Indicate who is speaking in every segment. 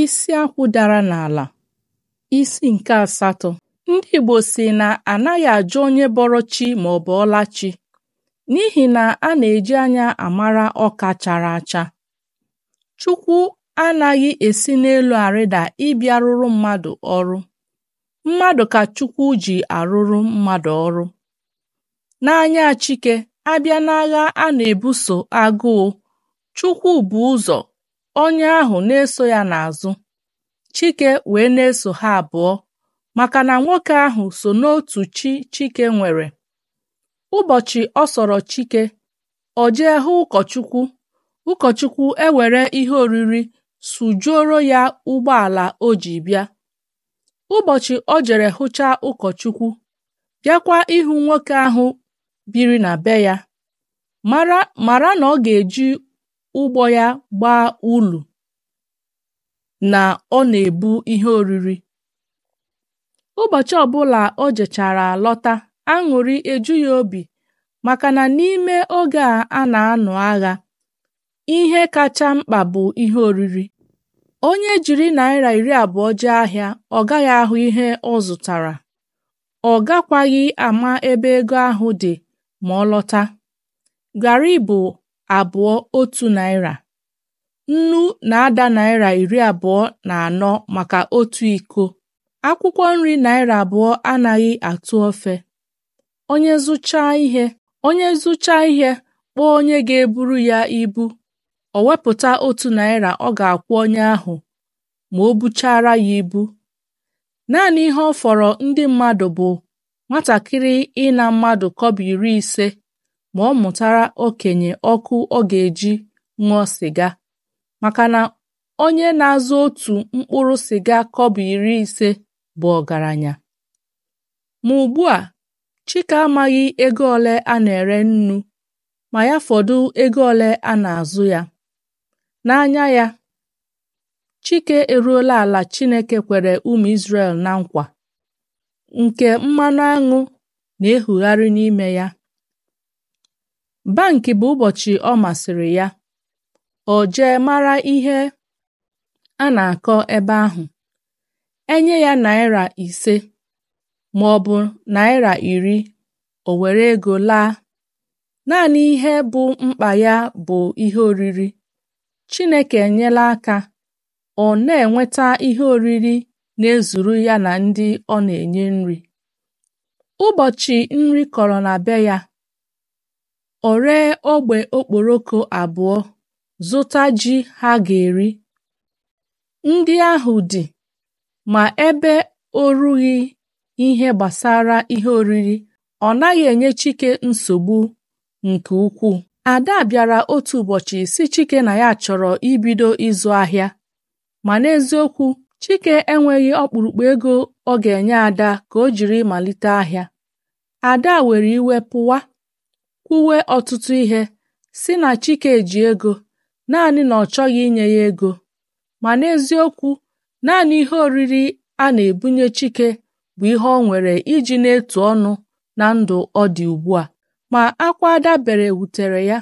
Speaker 1: Isi akwụ dara n'ala. Isi nke 8. Ndị Igbo si na anaghị ajụ onye bọrọ chi maọbụ ọlachi, n'ihi na a na-eji anya amara ọka chara acha. Chukwu anaghị esi n'elu arịda ịbịa rụrụ mmadụ ọrụ. Mmadụ ka Chukwu ji arụrụ mmadụ ọrụ. N'anya Chike, abịa n'agha a na-ebuso agụụ, Chukwu bụ ụzọ, onye ahụ na-eso ya n'azụ. Chike wee na-eso ha abụọ, maka na nwoke ahụ so n'otu chi Chike nwere. Ụbọchị ọ sọrọ Chike, o jee hụ ụkọchukwu. Ụkọchukwu ewere ihe oriri sujuoro ya ụgbọala o ji bịa. Ụbọchị o jere hụcha ụkọchukwu, bịakwa ịhụ nwoke ahụ biri na be ya, mara na ọ ga-eji ụgbọ ya gbaa ulu na ọ na-ebu ihe oriri. Ụbọchị ọbụla o jechara lọta, aṅụrị eju ya obi, maka na n'ime oge a na-anụ agha, ihe kacha mkpa bụ ihe oriri. Onye jiri naira 20 jee ahịa, ọ gaghị ahụ ihe ọ zụtara. Ọ gakwaghị ama ebe ego ahụ dị ma ọ lọta. Garị bụ 1 naira. Nnu na-ada naira 24 maka 1 iko. Akwụkwọ nri naira 2 anaghị atụ ofe. Onye zụchaa ihe kpọọ onye ga-eburu ya ibu, o wepụta 1 naira ọ ga-akwụ onye ahụ ma o buchara ya ibu. Naanị ihe ọ fọrọ ndị mmadụ bụ nwatakịrị ịna mmadụ 50 ma ọ mụtara okenye ọkụ ọ ga-eji ṅụọ sịga, maka na onye na-azụ 1 mkpụrụ sịga 50 bụ ọgaranya. Ma ugbu a, Chike amaghị ego ole a na-ere nnu, ma ya fọdụ ego ole a na-azụ ya. N'anya ya, Chike eruola ala Chineke kwere ụmụ Izrel na nkwa, nke mmanụ aṅụ na-ehugharị n'ime ya. Banki bụ ụbọchị ọ masịrị ya, o jee mara ihe a na-akọ ebe ahụ. Enye ya naira 5 ma ọ bụ naira 10, o were ego laa. Naanị ihe bụ mkpa ya bụ ihe oriri. Chineke enyela aka, ọ na-enweta ihe oriri na-ezuru ya na ndị ọ na-enye nri. Ụbọchị nri kọrọ na be ya, o ree ogbe okporoko 2, zụta ji ha ga-eri. Ndị ahụ dị, ma ebe o rughị ihe gbasara ihe oriri, ọ naghị enye Chike nsogbu nke ukwuu. Ada bịara otu ụbọchị si Chike na ya chọrọ ibido ịzụ ahịa, ma n'eziokwu Chike enweghị ọkpụrụkpụ ego ọ ga-enye Ada ka o jiri malite ahịa. Ada were iwe pụwa, kwuwe ọtụtụ ihe, si na Chike ji ego, naanị na ọ chọghị inye ya ego. Ma n'eziokwu, naanị ihe oriri a na-ebunye Chike bụ ihe ọ nwere iji na-etu ọnụ na ndụ ọ dị ugbu a. Ma akwa Ada bere wutere ya.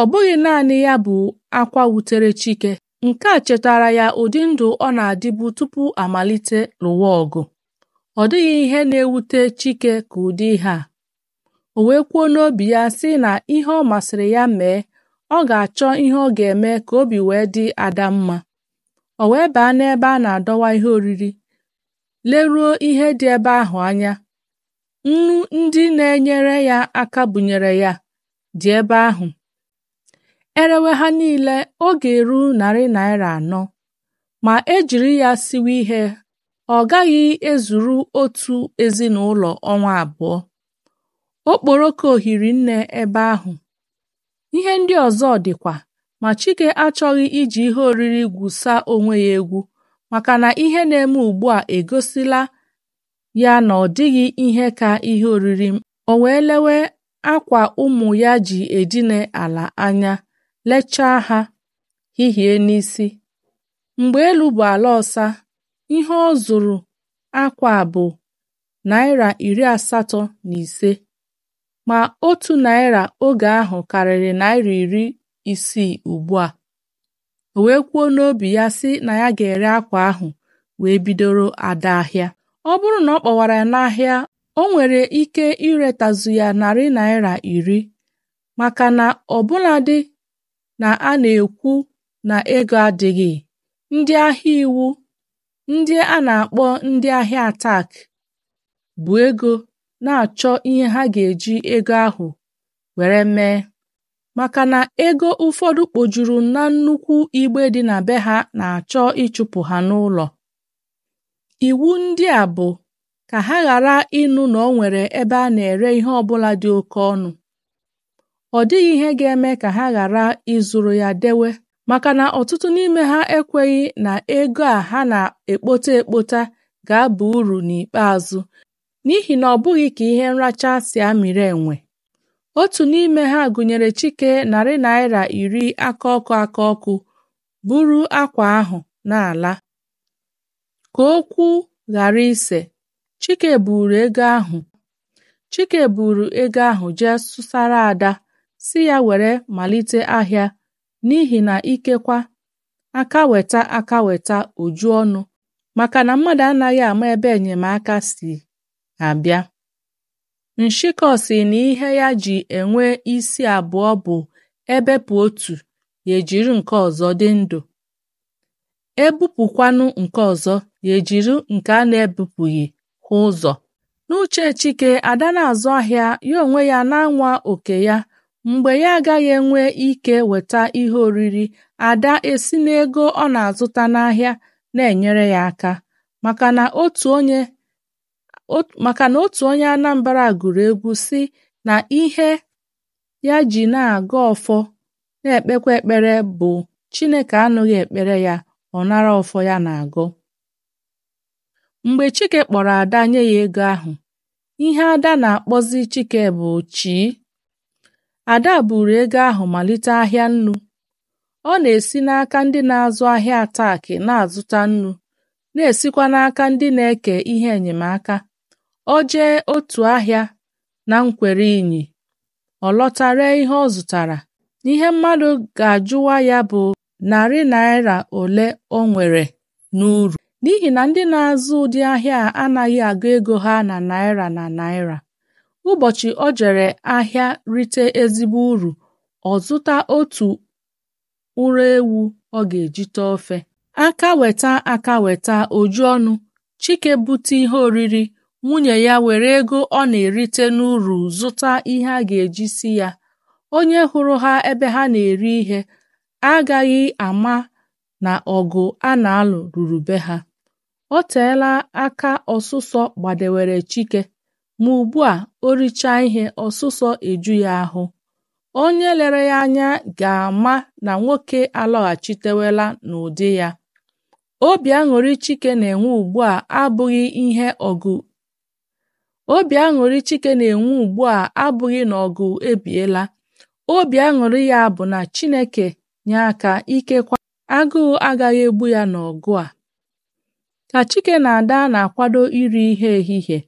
Speaker 1: Ọ bụghị naanị ya bụ akwa wutere Chike, nke a chetara ya ụdị ndụ ọ na-adịbu tupu amalite lụwa ọgụ. Ọ dịghị ihe na-ewute Chike ka ụdị ihe a. O wee kwuo n'obi ya sị na ihe ọ masịrị ya mee, ọ ga-achọ ihe ọ ga-eme ka obi wee dị Ada mma. O wee baa n'ebe a na-adọwa ihe oriri, leruo ihe dị ebe ahụ anya. Nnu ndị na-enyere ya aka bunyere ya dị ebe ahụ. Erewe ha niile, ọ ga-eru 400, ma ejiri ya siwe ihe, ọ gaghị ezuru otu ezinụlọ ọnwa 2. Okporoko hiri nne ebe ahụ. Ihe ndị ọzọ dịkwa, ma Chike achọghị iji ihe oriri gwusa onwe ya egwu, maka na ihe na-eme ugbu a egosila ya na ọ dịghị ihe ka ihe oriri. O wee lewe akwa ụmụ ya ji edine ala anya, lechaa ha, hihie n'isi. Mgbe elu bụ ala ọsa, ihe ọ zụrụ akwa bụ naira 85, ma 1 naira oge ahụ karịrị naira 60 ugbu a. o wee kwuo n'obi ya sị na ya ga-ere akwa ahụ wee bidoro ada ahịa. Ọ bụrụ na ọ kpọwara ya n'ahịa, o nwere ike iretazu ya $10 maka na ọbụladị na a na-ekwu na ego adịghị, ndị ahịa iwu, ndị a na-akpọ ndị ahịa atak, bụ ego na-achọ ihe ha ga-eji ego ahụ were mee, maka na ego ụfọdụ kpojuru na nnukwu igbe dị na be ha na-achọ ịchụpụ ha n'ụlọ. Iwu ndị a bụ ka ha ghara ịnụ na o nwere ebe a na-ere ihe ọbụla dị oke ọnụ. Ọ dịghị ihe ga-eme ka ha ghara ịzụrụ ya dewe, maka na ọtụtụ n'ime ha ekweghị na ego a ha na-ekpota ga-aba uru n'ikpeazụ, n'ihi na ọ bụghị ka ihe nracha si amịrị enwe. Otu n'ime ha gụnyere Chike $10 aka ọkụ buru akwa ahụ n'ala. Ka okwu ghara ise, Chike buru ego ahụ jee sụsara Ada si ya were malite ahịa, n'ihi na ikekwa aka weta oju ọnụ, maka na mmadụ anaghị ama ebe enyemaka si abịa. Nshịkọ sị na ihe ya ji enwe isi abụọ bụ ebepụ otu, ya ejiri nke ọzọ dị ndụ, ebupụkwanụ nke ọzọ, ya ejiri nke a na-ebupụghị hụ ụzọ. N'uche Chike, Ada na-azụ ahịa, ya onwe ya na-anwa oke ya. Mgbe ya agaghị enwe ike weta ihe oriri, Ada esi n'ego ọ na-azụta n'ahịa na-enyere ya aka, maka na otu onye Anambra gụrụ egwu sị na ihe ya ji na-aga ọfọ na-ekpekwa ekpere bụ Chineke anụghị ekpere ya, ọ nara ọfọ ya na-agụ. Mgbe Chike kpọrọ Ada nye ya ego ahụ, ihe Ada na-akpọzi Chike bụ chi. Ada buru ego ahụ malite ahịa nnu. Ọ na-esi n'aka ndị na-azụ ahịa ataki na-azụta nnu, na-esikwa n'aka ndị na-eke ihe enyemaka. O jee otu ahịa na Nkwere Inyi, ọ lọta ree ihe ọ zụtara. Ihe mmadụ ga-ajụwa ya bụ $100 ole o nwere n'uru, n'ihi na ndị na-azụ ụdị ahịa a anaghị agụ ego ha na naira. Ụbọchị o jere ahịa rite ezigbo uru, ọ zụta otu ụrụ ewu ọ ga-eji tee ofe. Aka weta oju ọnụ, Chike bute ihe oriri, nwunye ya were ego ọ na-erite n'uru zụta ihe a ga-eji si ya. Onye hụrụ ha ebe ha na-eri ihe agaghị ama na ọgụ a na-alụ ruru be ha. O teela aka ọsụsọ gbadewere Chike, ma ugbu a o richaa ihe ọsụsọ eju ya ahụ. Onye lere ya anya ga-ama na nwoke alọghachitewela n'ụdị ya. Obi aṅụrị Chike na-enwe ugbu a abụghị na ọgụ ebiela. Obi aṅụrị ya bụ na Chineke nye aka, ikekwa agụụ agaghị egbu ya n'ọgụ a. Ka Chike na Ada na-akwado iri ihe ehihie,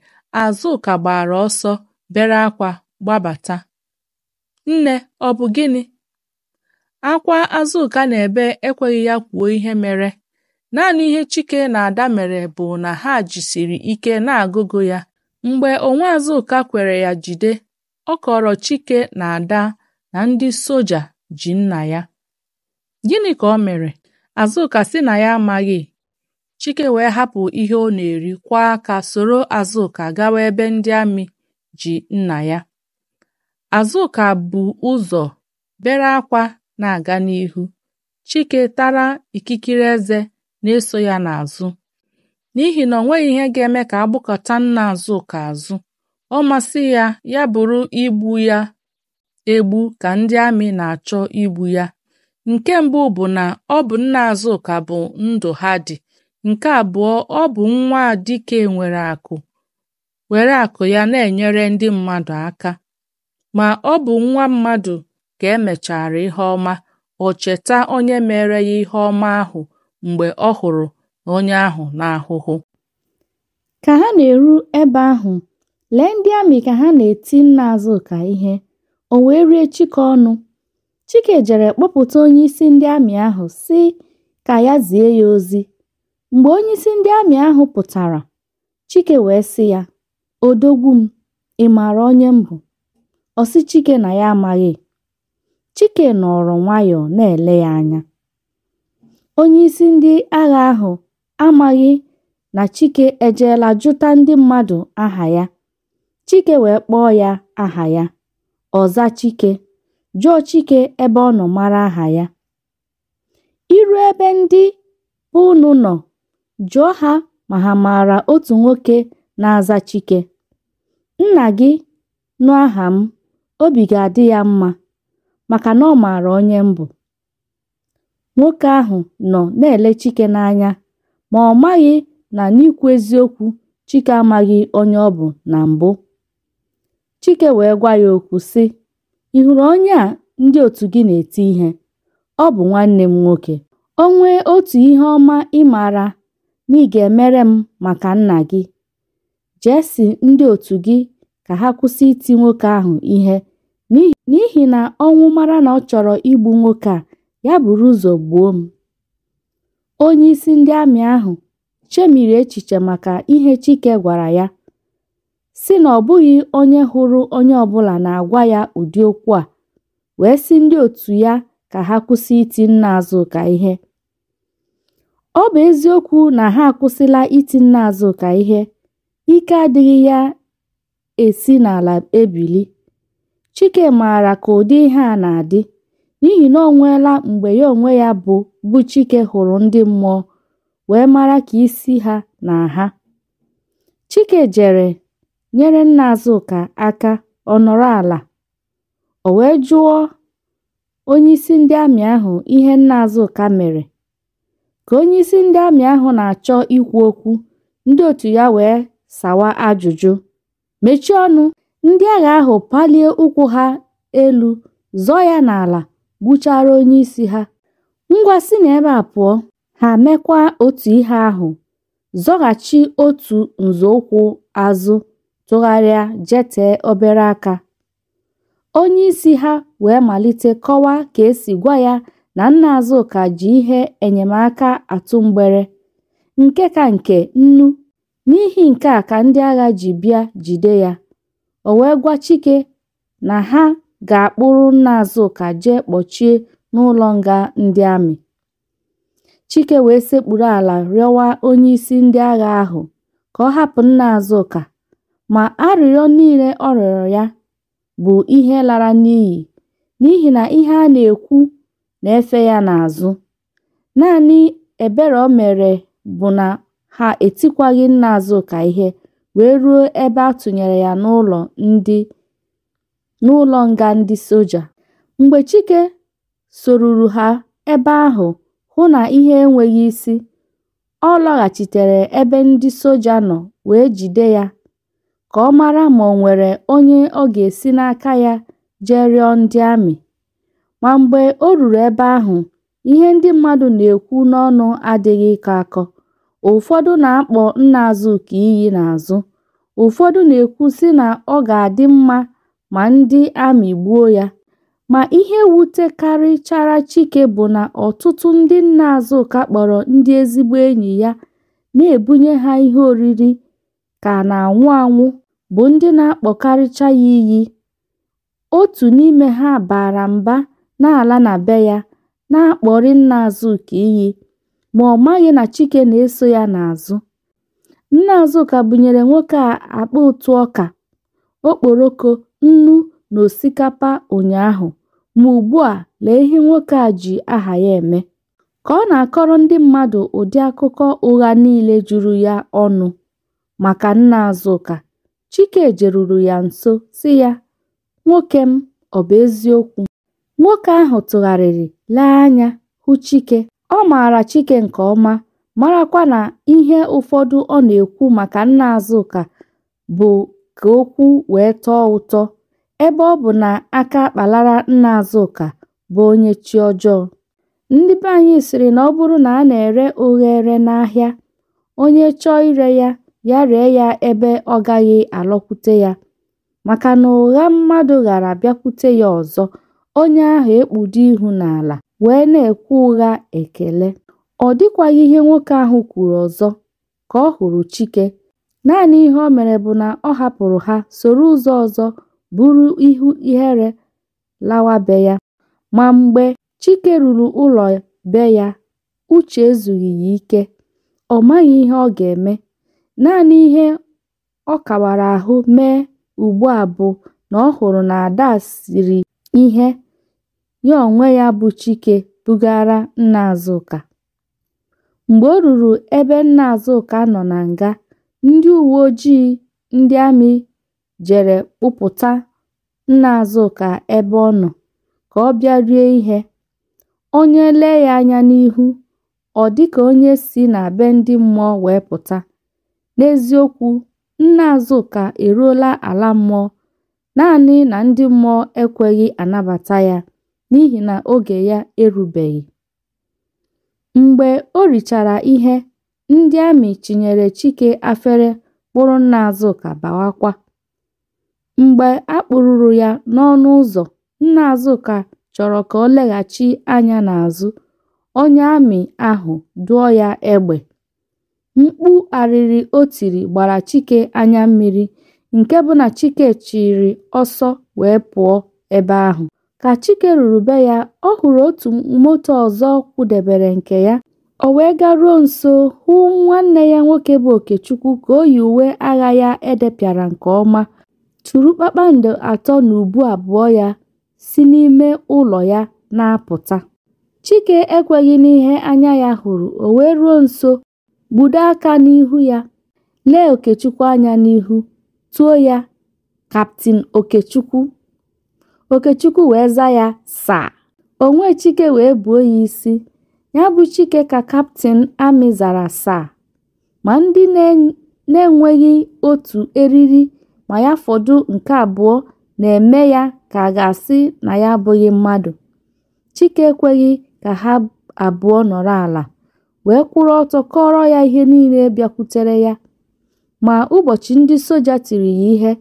Speaker 1: Azụka gbara ọsọ bere akwa gbabata. Nne, ọ bụ gịnị? Akwa Azụka na-ebe ekweghị ya kwuo ihe mere. Naanị ihe Chike na Ada mere bụ na ha jisiri ike na-agụgụ ya. Mgbe onwe Azụka kwere ya jide, ọ kọrọ Chike na Ada na ndị soja ji nna ya. Gịnị ka o mere? Azụka sị na ya amaghị. Chike wee hapụ ihe ọ na-eri, kwa aka soro Azụka gawa ebe ndị amị ji nna ya. Azụka bu ụzọ bere akwa na-aga n'ihu. Chike tara ikikere eze na-eso ya n'azụ, n'ihi na o nweghị ihe ga-eme ka agbụkọta nna Azụka azụ. Ọ masị ya, ya bụrụ igbu ya egbu ka ndị amị na-achọ igbu ya. Nke mbụ bụ na ọ bụ nna Azụka bụ ndụ ha dị. Nke abụọ, ọ bụ nwa dike nwere akụ ya na-enyere ndị mmadụ aka. Ma ọ bụ nwa mmadụ ka emechara ihe ọma, o cheta onye mere ya ihe ọma ahụ mgbe ọ hụrụ onye ahụ n'ahụhụ.
Speaker 2: Ka ha na-eru ebe ahụ, lee ndị amị ka ha na-eti nna Azụka ihe, o wee rie Chike ọnụ. Chike jere kpọpụta onyeisi ndị amị ahụ sị ka ya zie ya ozi. Mgbe onyeisi ndị amị ahụ pụtara, Chike wee sị ya, "Odogwu m, ị maara onye m bụ?" Ọ sị Chike na ya amaghị. Chike nọrọ nwayọọ na-ele ya anya. Onyeisi ndị agha ahụ amaghị na Chike ejeela jụta ndị mmadụ aha ya. Chike wee kpọọ ya aha ya. Ọ zaa Chike, jụọ Chike ebe ọ nọ mara aha ya. Iru ebe ndị be unu nọ, jụọ ha ma ha maara otu nwoke na-aza Chike. Nna gị nụ aha m, obi ga-adị ya mma maka na ọ maara onye m bụ. Nwoke ahụ nọ na-ele Chike n'anya ma ọ maghị na n'ikwu eziokwu Chike amaghị onye ọ bụ na mbụ. Chike wee gwa ya okwu sị, "Ị hụrụ onye a ndị otu gị na-eti ihe? Ọ bụ nwanne m nwoke. O nwee otu ihe ọma ị maara na ị ga-emere m maka nna gị, jee sị ndị otu gị ka ha kwụsị iti nwoke ahụ ihe n'ihi na ọnwụ mara na ọ chọrọ igbu nwoke a, ya buru ụzọ gbuo m." Onyeisi ndị amị ahụ chemiri echiche maka ihe Chike gwara ya, sị na ọ bụghị onye hụrụ onye ọbụla na-agwa ya ụdị okwu a, wee sị ndị otu ya ka ha kwụsị iti nna Azụka ihe. Ọ bụ eziokwu na ha akwụsịla iti nna Azụka ihe, ike adịghị ya esi n'ala ebili. Chike maara ka ụdị ihe a na-adị, n'ihi na o nweela mgbe ya onwe ya bụ Chike hụrụ ndị mmụọ wee mara ka isi ha na ha. Chike jere nyere nna Azụka aka, ọ nọrọ ala. O wee jụọ onyeisi ndị amị ahụ ihe nna Azụka mere. Ka onyeisi ndị amị ahụ na-achọ ikwu okwu, ndị otu ya wee sawa ajụjụ. "Mechie ọnụ!" Ndị agha ahụ palie ụkwụ ha elu, zọọ ya n'ala, gbuchara onyeisi ha. "Ngwa si n'ebe a pụọ!" Ha mekwa otu ihe ahụ, zọghachi otu nzọụkwụ azụ, tụgharịa jetee obere aka. Onyeisi ha wee malite kọwaa ka esi gwa ya na nna Azụka ji ihe enyemaka atụ mgbere, nke ka nke nnu. N'ihi nke a ka ndị agha ji bịa jide ya. O wee gwa Chike na ha ga-akpụrụ nna Azụka jee kpọchie n'ụlọ nga ndị amị. Chike wee sekpuru ala rịọwa onyeisi ndị agha ahụ ka ọ hapụ nna Azụka, ma arịrịọ niile ọ rịọrọ ya bụ ihe lara n'iyi, n'ihi na ihe a na-ekwu na-efe ya n'azụ. Naanị ebere o mere bụ na ha etikwaghị nna Azụka ihe wee ruo ebe a tụnyere ya n'ụlọ nga ndị soja. Mgbe Chike soruru ha ebe ahụ hụ na ihe enweghị isi, ọ lọghachitere ebe ndị soja nọ wee jide ya ka ọ mara ma o nwere onye ọ ga-esi n'aka ya jee rịọ ndị amị. Ma mgbe o ruru ebe ahụ, ihe ndị mmadụ na-ekwu n'ọnụ adịghị ịkọ akọ. Ụfọdụ na-akpọ nna Azụka iyi n'azụ, ụfọdụ na-ekwu sị na ọ ga-adị mma ma ndị amị gbuo ya. Ma ihe wutekarịchara Chike bụ na ọtụtụ ndị nna Azụka kpọrọ ndị ezigbo enyi ya na-ebunye ha ihe oriri ka na-anwụ anwụ bụ ndị na-akpọkarịcha ya iyi. Otu n'ime ha bara mba na-ala na be ya na-akpọrị nna Azụka iyi, ma ọ maghị na Chike na-eso ya n'azụ. Nna Azụka bunyere nwoke a akpa ụtụ ọka, okporoko, nnu na osikapa ụnyaahụ, ma ugbu a lee ihe nwoke a ji aha ya eme. Ka ọ na-akọrọ ndị mmadụ ụdị akụkọ ụgha niile juru ya ọnụ maka nna Azụka, Chike jeruru ya nso sị ya, "Nwoke m, ọ bụ eziokwu?" Nwoke ahụ tụgharịrị lee anya hụ Chike. Ọ maara Chike nke ọma, marakwa na ihe ụfọdụ ọ na-ekwu maka nna Azụka bụ ka okwu wee tọọ ụtọ, ebe ọ bụ na aka akpalara nna Azụka bụ onye chi ọjọọ. Ndị be anyị sịrị na ọ bụrụ na a na-ere oghere n'ahịa, onye chọọ ire ya, ya ree ya ebe ọ gaghị alọkwute ya, maka na ụgha mmadụ ghara bịakwute ya ọzọ, onye ahụ ekpudo ihu n'ala wee na-ekwu ụgha ekele. Ọ dịkwaghị ihe nwoke ahụ kwuru ọzọ ka ọ hụrụ Chike. Naanị ihe o mere bụ na ọ hapụrụ ha soro ụzọ ọzọ buru ihu ihere lawa be ya. Ma mgbe Chike ruru ụlọ be ya, uche ezughị ya ike. Ọ maghị ihe ọ ga-eme. Naanị ihe ọ kawara ahụ mee ugbu a bụ na ọ hụrụ na Ada siri ihe ya onwe ya bụ Chike bugara nna Azụka. Mgbe o ruru ebe nna Azụka nọ na nga, ndị uwe ojii ndị amị jere kpụpụta nna Azụka ebe ọ nọ ka ọ bịa rie ihe. Onye lee ya anya n'ihu, ọ dịka onye si na be ndị mmụọ wee pụta. N'eziokwu, nna Azụka eruola ala mmụọ, naanị na ndị mmụọ ekweghị anabata ya n'ihi na oge ya erubeghị. Mgbe o richara ihe, ndị amị chinyere Chike afere kpụrụ nna Azụka bawakwa. Mgbe a kpụrụrụ ya n'ọnụ ụzọ, nna Azụka chọrọ ka o leghachi anya n'azụ. Onye amị ahụ dụọ ya egbe. Mkpu arịrị o tiri gbara Chike anya mmiri, nke bụ na Chike chịrị ọsọ wee pụọ ebe ahụ. Ka Chike ruru be ya, ọ hụrụ otu moto ọzọ kwụdebere nke ya. O wee garuo nso hụ nwanne ya nwoke bụ Okechukwu ka o yi uwe agha ya edepịara nke ọma, tụrụ kpakpando 3 n'ubu abụọ ya si n'ime ụlọ ya na-apụta. Chike ekweghị n'ihe anya ya hụrụ. O wee ruo nso, gbudo aka n'ihu ya, lee Okechukwu anya n'ihu, tuo ya Kaptin Okechukwu. Okechukwu wee za ya saa. Onwe Chike wee buo ya isi. Ya bụ Chike ka Kaptin amị zara saa. Ma ndị na-enweghị otu eriri ma ya fọdụ nke abụọ na-eme ya ka a ga-asị na ya abụghị mmadụ. Chike ekweghị ka ha abụọ nọrọ ala, wee kwụrụ ọtọ kọrọ ya ihe niile bịakwutere ya. Ma ụbọchị ndị soja tiri ya ihe,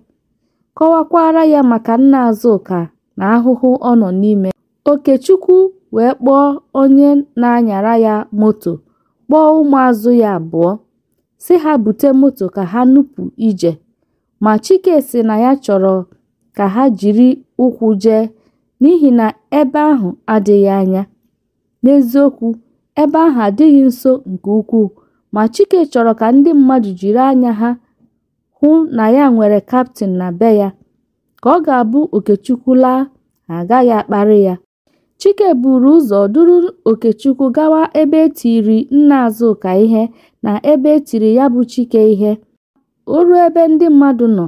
Speaker 2: kọwakwara ya maka nna Azụka na ahụhụ ọ nọ n'ime. Okechukwu wee kpọọ onye na-anyara ya moto, kpọọ ụmụazụ ya abụọ, sị ha bute moto ka ha nupụ ije. Ma Chike sị na ya chọrọ ka ha jiri ụkwụ jee n'ihi na ebe ahụ adịghị anya. N'eziokwu, ebe ahụ adịghị nso nke ukwuu, ma Chike chọrọ ka ndị mmadụ jiri anya ha hụ na ya nwere kaptịn na be ya. Ka ọ ga-abụ Okechukwu laa, ha agaghị akparị ya. Chike buru ụzọ duru Okechukwu gawa ebe etiri nna Azụka ihe na ebe etiri ya bụ Chike ihe. O ruo ebe ndị mmadụ nọ,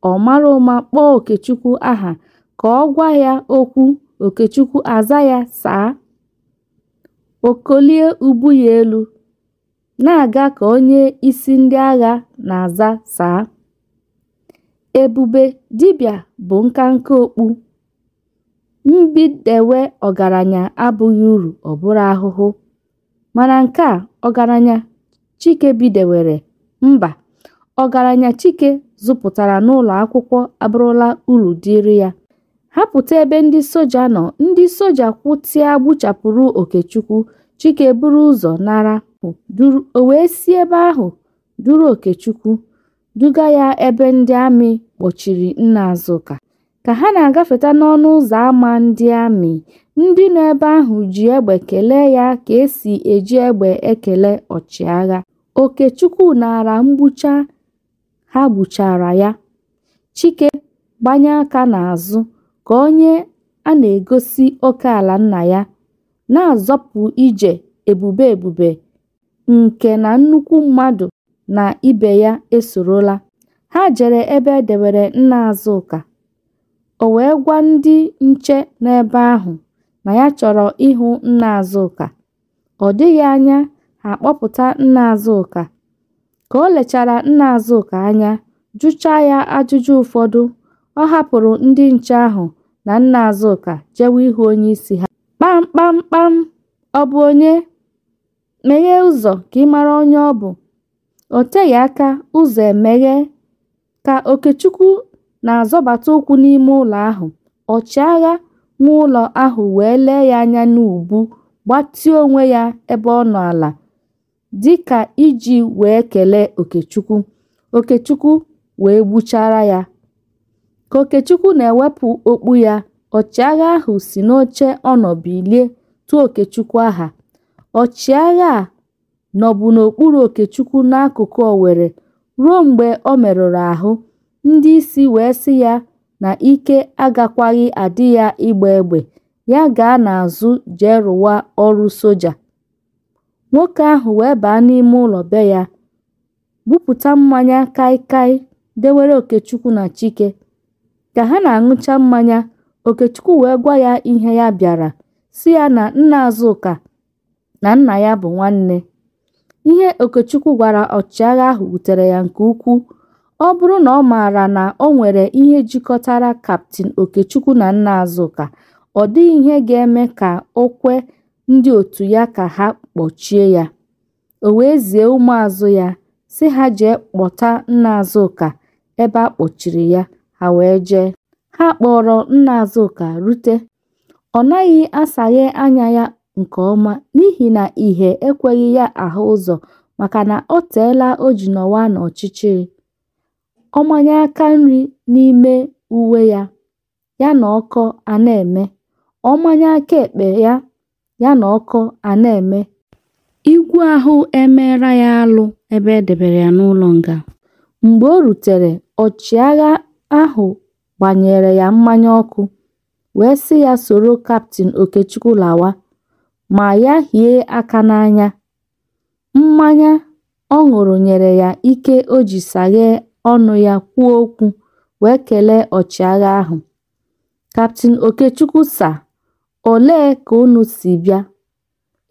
Speaker 2: ọ mara ụma kpọọ Okechukwu aha ka ọ gwa ya okwu. Okechukwu aza ya saa. O kolie ubu ya elu, na-aga ka onye isi ndị agha na-aza saa. Ebube dibịa bụ nkanka okpu. Mbidewe ọgaranya abụghị uru, ọ bụrụ ahụhụ. Mana nke a ọgaranya Chike bidewere, mba, ọgaranya Chike zụpụtara n'ụlọ akwụkwọ abụrụla uru dịrị ya. Ha pụta ebe ndị soja nọ, ndị soja kwụtịa gbuchapụrụ Okechukwu. Chike buru ụzọ nara, o wee si ebe ahụ duru Okechukwu duga ya ebe ndị amị kpọchiri nna Azụka. Ka ha na-agafeta n'ọnụ ụzọ ámá ndị amị, ndị nọ ebe ahụ ji egbe kelee ya ka esi eji egbe ekele ọchịagha. Okechukwu nara mgbucha ha gbuchara ya. Chike gbanye aka n'azụ ka onye a na-egosi oke ala nna ya, na-azọpụ ije ebube ebube nke na nnukwu mmadụ na ibe ya esorola. Ha jere ebe edewere nna Azụka. O wee gwa ndị nche n'ebe ahụ na ya chọrọ ịhụ nna Azụka. Ọ dịghị anya ha kpọpụta nna Azụka. Ka o lechara nna Azụka anya, jụchaa ya ajụjụ ụfọdụ, ọ hapụrụ ndị nche ahụ na nna Azụka jewe ihu onye isi ha. Kpam kpam kpam, ọ bụ onye? Meghee ụzọ ka ị mara onye ọ bụ. O teghị aka ụzọ emeghe. Ka Okechukwu na-azọbata ụkwụ n'ime ụlọ ahụ, ọchịagha nwe ụlọ ahụ wee lee ya anya n'ubu, gbatịa onwe ya ebe ọ nọ ala dịka iji wee kelee Okechukwu. Okechukwu wee gbuchara ya. Ka Okechukwu na-ewepụ okpu ya, ọchịagha ahụ si n'oche ọ nọ bilie tụọ Okechukwu aha. Ọchịagha a nọbụ n'okpuru Okechukwu n'akụkụ Owere ruo mgbe ọ merụrụ ahụ. Ndị isi wee sị ya na ike agakwaghị adị ya ịgba egbe, ya gaa n'azụ jee rụwa ọrụ soja. Nwoke ahụ wee baa n'ime ụlọ be ya, bupụta mmanya kaikai dewere Okechukwu na Chike. Ka ha na-aṅụcha mmanya, Okechukwu wee gwa ya ihe ya bịara, si ya na nna Azụka na nna ya bụ nwanne. Ihe Okechukwu gwara ọchịagha ahụ wutere ya nke ukwuu. Ọ bụrụ na ọ maara na o nwere ihe jikọtara Kaptịn Okechukwu na nna Azụka, ọ dịghị ihe ga-eme ka o kwe ndị otu ya ka ha kpọchie ya. O wee zie ụmụazụ ya si ha jee kpọta nna Azụka ebe a kpọchiri ya. Ha wee jee. Ha kpọrọ nna Azụka rute. Ọ naghị asaghe anya ya nke ọma n'ihi na ìhè ekweghị ya ahụ ụzọ maka na o teela o ji nọwa n'ọchịchịrị. Ọ manye aka nri n'ime uwe ya, ya na ọkọ a na-eme. Ọ manye aka ekpe ya, ya na ọkọ a na-eme. Igwe ahụ emeela ya alụ ebe edebere ya n'ụlọ nga. Mgbe o rutere, ọchịagha ahụ gbanyere ya mmanya ọkụ wee sị ya soro Kaptịn Okechukwu lawa, ma ya hie aka n'anya. Mmanya ọ ṅụrụ nyere ya ike o ji saghee ọnụ ya kwuo okwu wee kelee ọchịagha ahụ. Kaptịn Okechukwu sa, olee ka unu si bịa?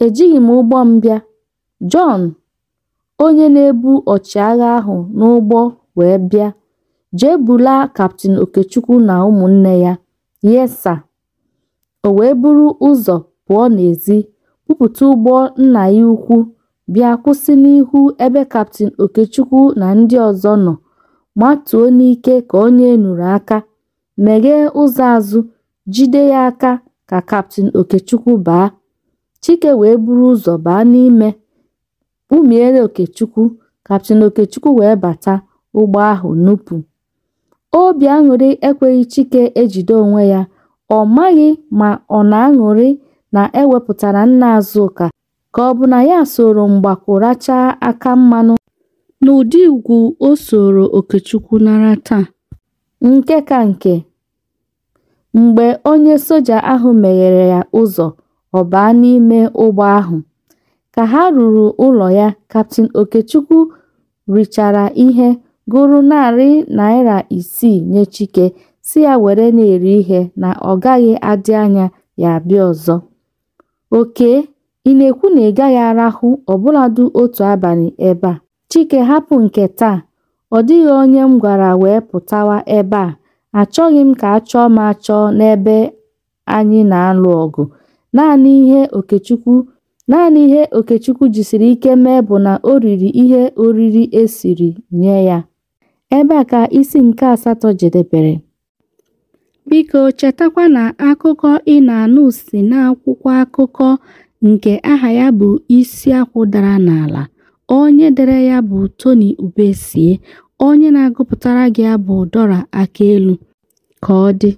Speaker 2: Ejighị m ụgbọ m bịa. John, onye na-ebu ọchịagha ahụ n'ụgbọ wee bịa. Jee bulaa Kaptịn Okechukwu na ụmụnne ya. Yes sir. O wee buru ụzọ pụọ n'ezi, bupụta ụgbọ nna ya ukwu, bịa kwụsị n'ihu ebe Kaptịn Okechukwu na ndị ọzọ nọ, matuo n'ike ka onye enuru aka, meghee ụzọ azụ, jide ya aka ka Kaptịn Okechukwu baa. Chike wee buru ụzọ baa n'ime, kpumiere Okechukwu. Kaptịn Okechukwu wee bata, ụgbọ ahụ nupụ. Obi aṅụrị ekweghị Chike ejide onwe ya. Ọ maghị ma ọ na-aṅụrị na ewepụtara nna Azụka ka ọ bụ na ya soro mgbakọ rachaa aka mmanụ n'ụdị ugwu o soro Okechukwu nara taa. Nke ka nke, mgbe onye soja ahụ meghere ya ụzọ, ọ baa n'ime ụgbọ ahụ. Ka ha ruru ụlọ ya, Kaptịn Okechukwu richara ihe, gụrụ $600 nye Chike, si ya were na-eri ihe na ọ gaghị adị anya ya abịa ọzọ. Oke, ị na-ekwu na ị gaghị arahụ ọbụladị otu abalị ebe a? Chike, hapụ nke taa. Ọ dịghị onye m gwara wee pụtawa ebe a. Achọghị m ka a chọọ m achọ n'ebe anyị na-alụ ọgụ. Naanị ihe Okechukwu jisiri ike mee bụ na o riri ihe oriri esiri nye ya. Ebe a ka isi nke 8 jedebere. Biko chetakwa na akụkọ ị na-anụ si n'akwụkwọ akụkọ nke aha ya bụ Isiakwụ Dara n'Ala. Onye dere ya bụ Tony Ubesie. Onye na-agụpụtara gị ya bụ Dora Akelu. Ka ọ dị.